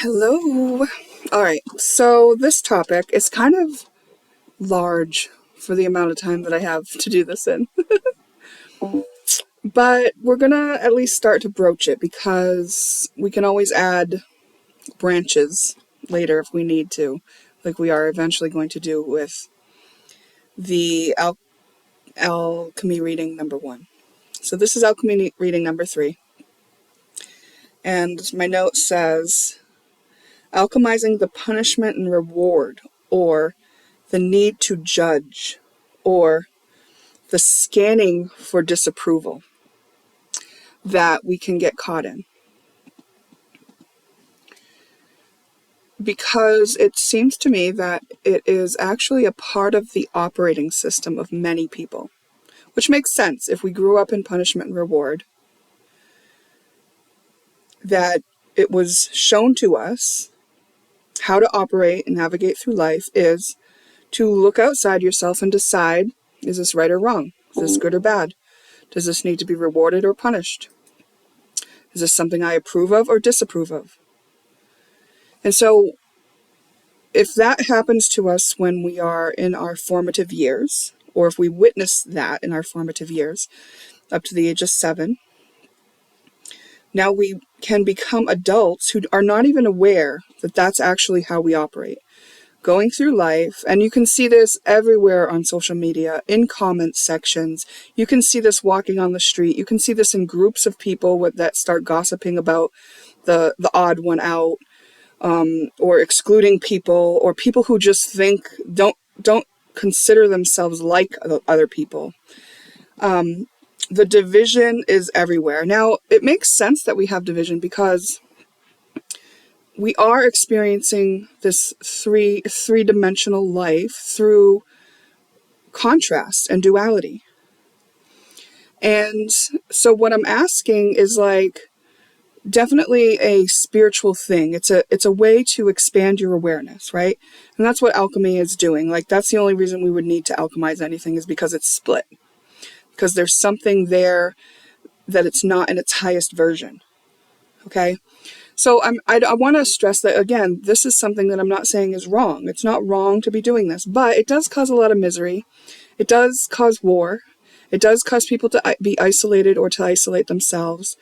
Hello. All right, so this topic is kind of large for the amount of time that I have to do this in. But we're gonna at least start to broach it because we can always add branches later if we need to, like we are eventually going to do with the Alchemy reading number 1. So this is Alchemy reading number 3. And my note says, alchemizing the punishment and reward, or the need to judge, or the scanning for disapproval that we can get caught in. Because it seems to me that it is actually a part of the operating system of many people, which makes sense if we grew up in punishment and reward, that it was shown to us how to operate and navigate through life is to look outside yourself and decide, is this right or wrong? Is this good or bad? Does this need to be rewarded or punished? Is this something I approve of or disapprove of? And so if that happens to us when we are in our formative years, or if we witness that in our formative years, up to the age of 7, now we can become adults who are not even aware that that's actually how we operate. Going through life, and you can see this everywhere on social media, in comment sections. You can see this walking on the street. You can see this in groups of people that start gossiping about the odd one out, or excluding people, or people who just don't consider themselves like other people. The division is everywhere. Now, it makes sense that we have division because we are experiencing this three-dimensional life through contrast and duality. And so what I'm asking is definitely a spiritual thing. It's a way to expand your awareness, right? And that's what alchemy is doing. That's the only reason we would need to alchemize anything, is because it's split. Because there's something there that it's not in its highest version. Okay? So I want to stress that, again, this is something that I'm not saying is wrong. It's not wrong to be doing this, but it does cause a lot of misery. It does cause war. It does cause people to be isolated or to isolate themselves.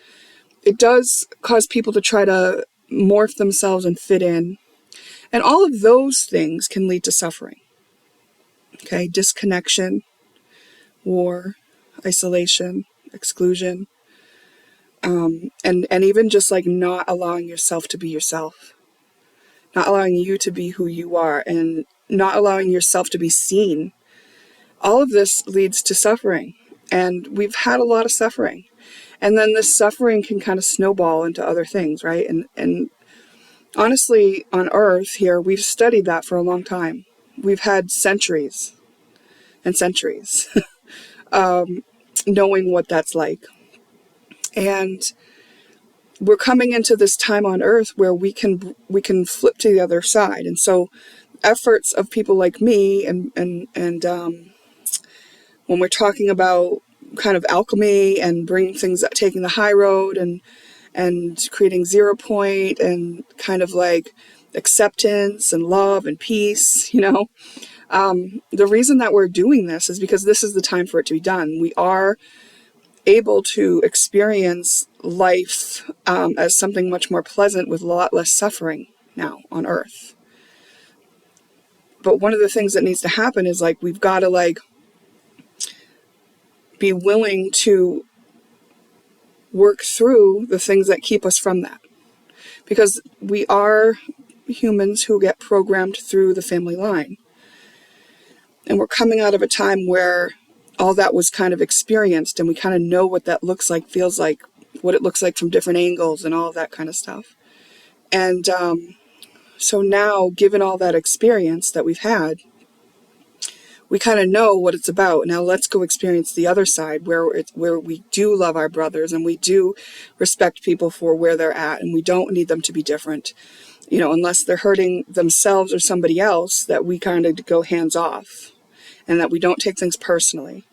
It does cause people to try to morph themselves and fit in. And all of those things can lead to suffering. Okay, disconnection, war, isolation, exclusion. And even just not allowing yourself to be yourself, not allowing you to be who you are, and not allowing yourself to be seen. All of this leads to suffering, and we've had a lot of suffering. And then this suffering can kind of snowball into other things, right? And honestly, on Earth here, we've studied that for a long time. We've had centuries and centuries knowing what that's like. And we're coming into this time on Earth where we can flip to the other side. And so efforts of people like me and when we're talking about kind of alchemy and bringing things, taking the high road and creating 0 point and kind of acceptance and love and peace, the reason that we're doing this is because this is the time for it to be done. We are able to experience life as something much more pleasant with a lot less suffering now on Earth. But one of the things that needs to happen is we've got to be willing to work through the things that keep us from that, because we are humans who get programmed through the family line, and we're coming out of a time where all that was kind of experienced, and we kind of know what that looks like, feels like, what it looks like from different angles and all of that kind of stuff. And so now, given all that experience that we've had, we kind of know what it's about. Now let's go experience the other side where we do love our brothers and we do respect people for where they're at, and we don't need them to be different, unless they're hurting themselves or somebody else, that we kind of go hands off and that we don't take things personally.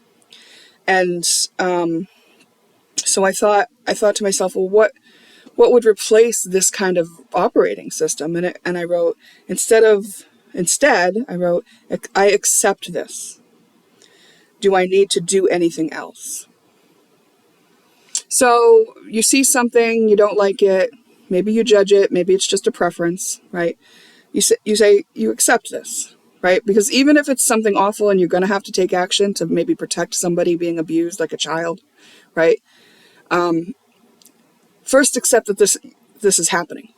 And so I thought to myself, well, what would replace this kind of operating system? And I wrote, instead, I wrote, I accept this. Do I need to do anything else? So you see something, you don't like it, maybe you judge it, maybe it's just a preference, right? You say you accept this, right? Because even if it's something awful and you're going to have to take action to maybe protect somebody being abused like a child, right? First accept that this is happening.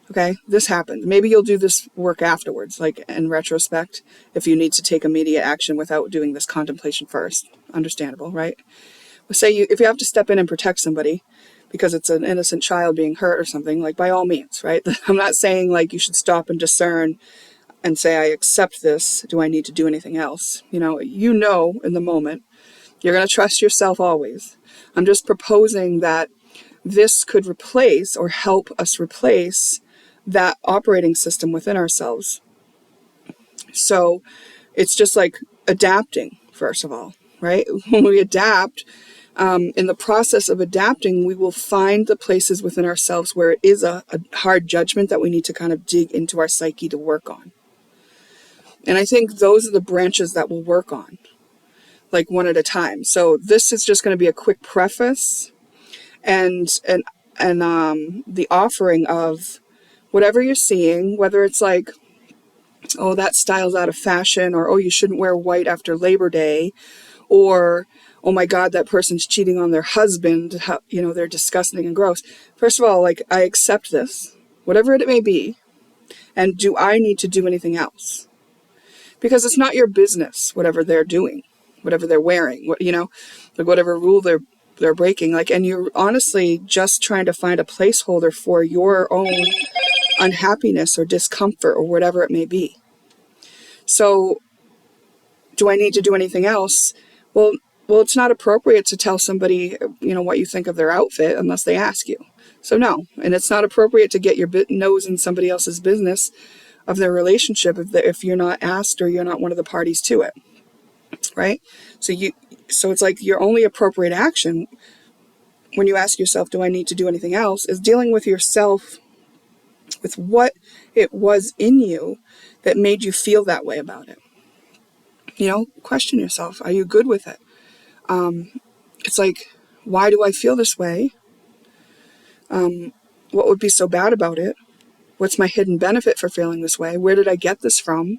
Okay, this happened. Maybe you'll do this work afterwards, like in retrospect, if you need to take immediate action without doing this contemplation first. Understandable, right? But say if you have to step in and protect somebody because it's an innocent child being hurt or something, like by all means, right? I'm not saying like you should stop and discern and say, I accept this. Do I need to do anything else? In the moment, you're going to trust yourself always. I'm just proposing that this could replace or help us replace that operating system within ourselves. So it's just like adapting, first of all, right? When we adapt, in the process of adapting, we will find the places within ourselves where it is a hard judgment that we need to kind of dig into our psyche to work on. And I think those are the branches that we'll work on, like one at a time. So this is just going to be a quick preface and the offering of whatever you're seeing, whether it's like, oh, that style's out of fashion, or, oh, you shouldn't wear white after Labor Day, or, oh my God, that person's cheating on their husband, they're disgusting and gross. First of all, like, I accept this, whatever it may be, and do I need to do anything else? Because it's not your business, whatever they're doing, whatever they're wearing, like whatever rule they're breaking, like, and you're honestly just trying to find a placeholder for your own unhappiness or discomfort or whatever it may be. So do I need to do anything else? Well, it's not appropriate to tell somebody, what you think of their outfit unless they ask you. So no, and it's not appropriate to get your nose in somebody else's business of their relationship if you're not asked or you're not one of the parties to it, right? So it's like your only appropriate action when you ask yourself, do I need to do anything else, is dealing with yourself, with what it was in you that made you feel that way about it. Question yourself, are you good with it? It's like, why do I feel this way? What would be so bad about it? What's my hidden benefit for feeling this way? Where did I get this from?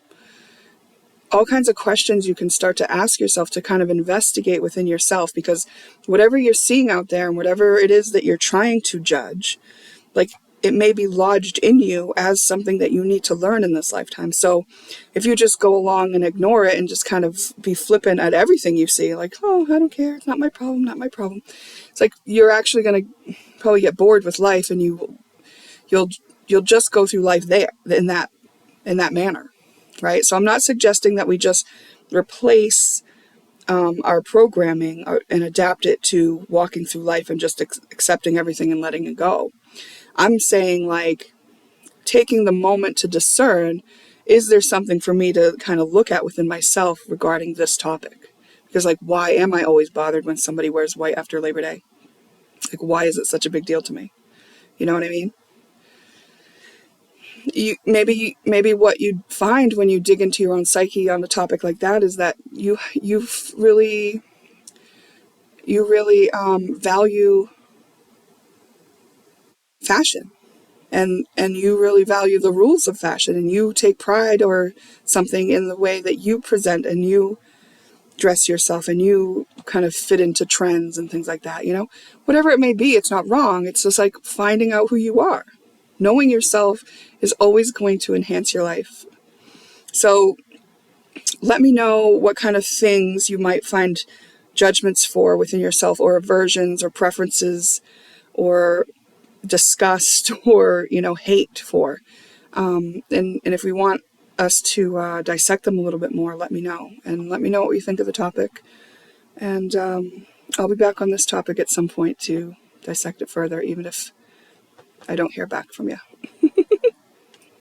All kinds of questions you can start to ask yourself to kind of investigate within yourself, because whatever you're seeing out there and whatever it is that you're trying to judge, like, it may be lodged in you as something that you need to learn in this lifetime. So if you just go along and ignore it and just kind of be flippant at everything you see, like, oh, I don't care, it's not my problem, not my problem. It's like you're actually going to probably get bored with life, and you'll just go through life there in that manner, right? So I'm not suggesting that we just replace our programming and adapt it to walking through life and just accepting everything and letting it go. I'm saying, like, taking the moment to discern, is there something for me to kind of look at within myself regarding this topic? Because, like, why am I always bothered when somebody wears white after Labor Day? Like, why is it such a big deal to me? You know what I mean? Maybe what you find when you dig into your own psyche on a topic like that is that you really value fashion, and you really value the rules of fashion, and you take pride or something in the way that you present and you dress yourself and you kind of fit into trends and things like that. Whatever it may be, it's not wrong. It's just like finding out who you are. Knowing yourself is always going to enhance your life. So let me know what kind of things you might find judgments for within yourself, or aversions or preferences or disgust or, hate for. And if we want us to dissect them a little bit more, let me know. And let me know what you think of the topic. And I'll be back on this topic at some point to dissect it further, even if I don't hear back from you.